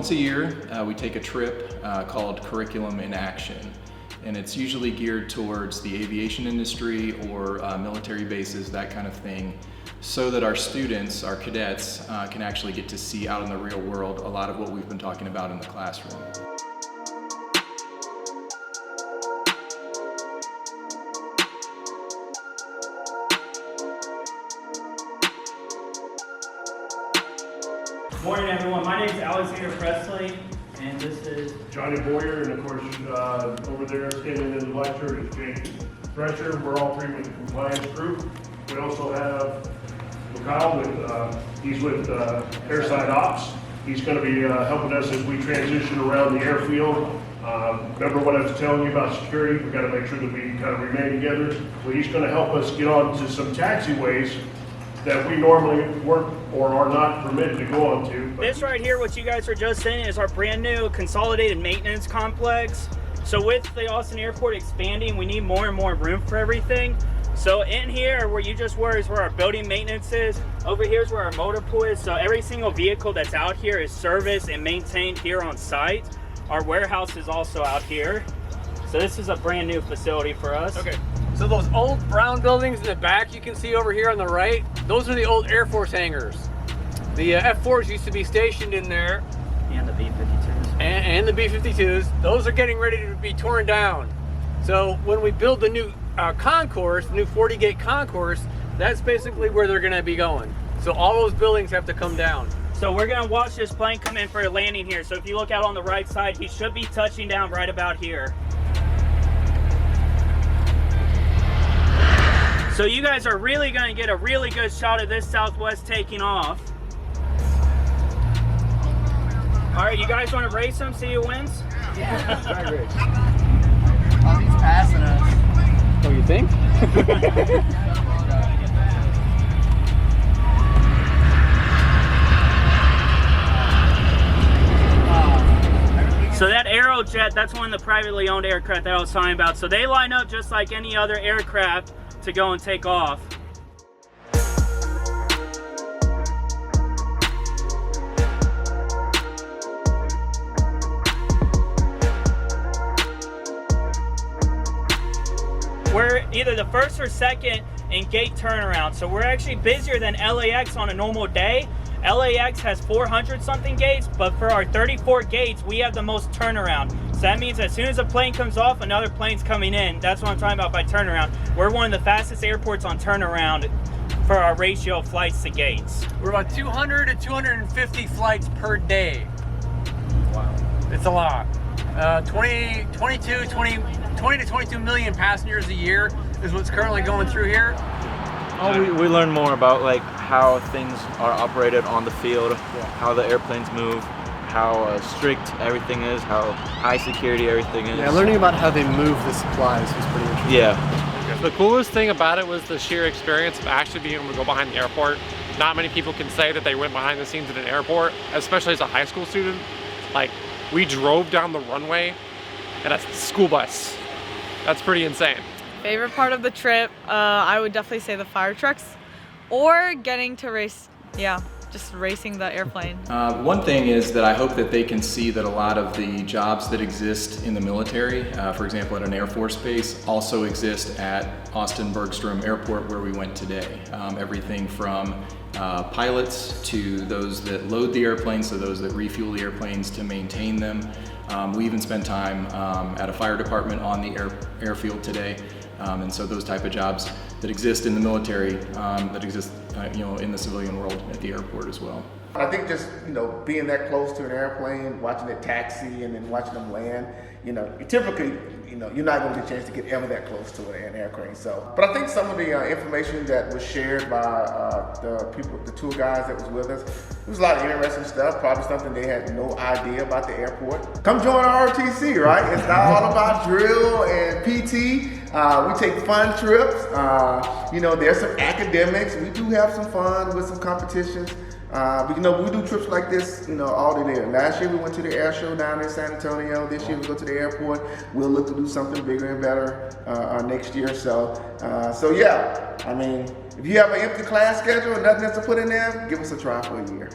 Once a year, we take a trip called Curriculum in Action, and it's usually geared towards the aviation industry or military bases, that kind of thing, so that our students, our cadets, can actually get to see out in the real world a lot of what we've been talking about in the classroom. Good morning, everyone. My name is Alexander Presley, and this is Johnny Boyer, and of course, over there standing in the black shirt is Jake Thresher. We're all three with the compliance group. We also have Kyle he's with Airside Ops. He's going to be helping us as we transition around the airfield. Remember what I was telling you about security? We've got to make sure that we kind of remain together. Well, he's going to help us get on to some taxiways that we normally weren't or are not permitted to go onto. This right here, what you guys are just seeing, is our brand new consolidated maintenance complex. So with the Austin Airport expanding, we need more and more room for everything. So in here, where you just were, is where our building maintenance is. Over here is where our motor pool is. So every single vehicle that's out here is serviced and maintained here on site. Our warehouse is also out here. So this is a brand new facility for us. Okay. So those old brown buildings in the back you can see over here on the right, those are the old Air Force hangars. The F-4s used to be stationed in there. And the B-52s. And the B-52s. Those are getting ready to be torn down. So when we build the new concourse, the new 40-gate concourse, that's basically where they're going to be going. So all those buildings have to come down. So we're going to watch this plane come in for a landing here. So if you look out on the right side, he should be touching down right about here. So you guys are really going to get a really good shot of this Southwest taking off. All right, you guys want to race him, see who wins? Yeah, try race. Oh, he's passing us. Oh, you think? So that AFJROTC, that's one of the privately owned aircraft that I was talking about. So they line up just like any other aircraft to go and take off. We're either the first or second in gate turnaround. So we're actually busier than LAX on a normal day. LAX has 400 something gates, but for our 34 gates, we have the most turnaround. So that means as soon as a plane comes off, another plane's coming in. That's what I'm talking about by turnaround. We're one of the fastest airports on turnaround for our ratio of flights to gates. We're about 200 to 250 flights per day. Wow. It's a lot. 20 to 22 million passengers a year is what's currently going through here. Oh, we learn more about like how things are operated on the field, how the airplanes move, how strict everything is, how high security everything is. Yeah, learning about how they move the supplies was pretty interesting. Yeah. The coolest thing about it was the sheer experience of actually being able to go behind the airport. Not many people can say that they went behind the scenes at an airport, especially as a high school student. Like, we drove down the runway in a school bus. That's pretty insane. Favorite part of the trip, I would definitely say the fire trucks or getting to race, just racing the airplane. One thing is that I hope that they can see that a lot of the jobs that exist in the military, for example at an Air Force base, also exist at Austin-Bergstrom Airport where we went today. Everything from pilots to those that load the airplanes, so those that refuel the airplanes to maintain them. We even spent time at a fire department on the airfield today. And so those type of jobs that exist in the military, that exist in the civilian world at the airport as well. I think just, being that close to an airplane, watching it taxi and then watching them land, typically, you're not going to get a chance to get ever that close to an airplane. So, but I think some of the information that was shared by the tour guys that was with us, it was a lot of interesting stuff, probably something they had no idea about the airport. Come join our ROTC, right? It's not all about drill and PT. We take fun trips. There's some academics. We do have some fun with some competitions. But we do trips like this, all the day. Last year we went to the air show down in San Antonio. This year we go to the airport. We'll look to do something bigger and better next year. So yeah, I mean, if you have an empty class schedule and nothing else to put in there, give us a try for a year.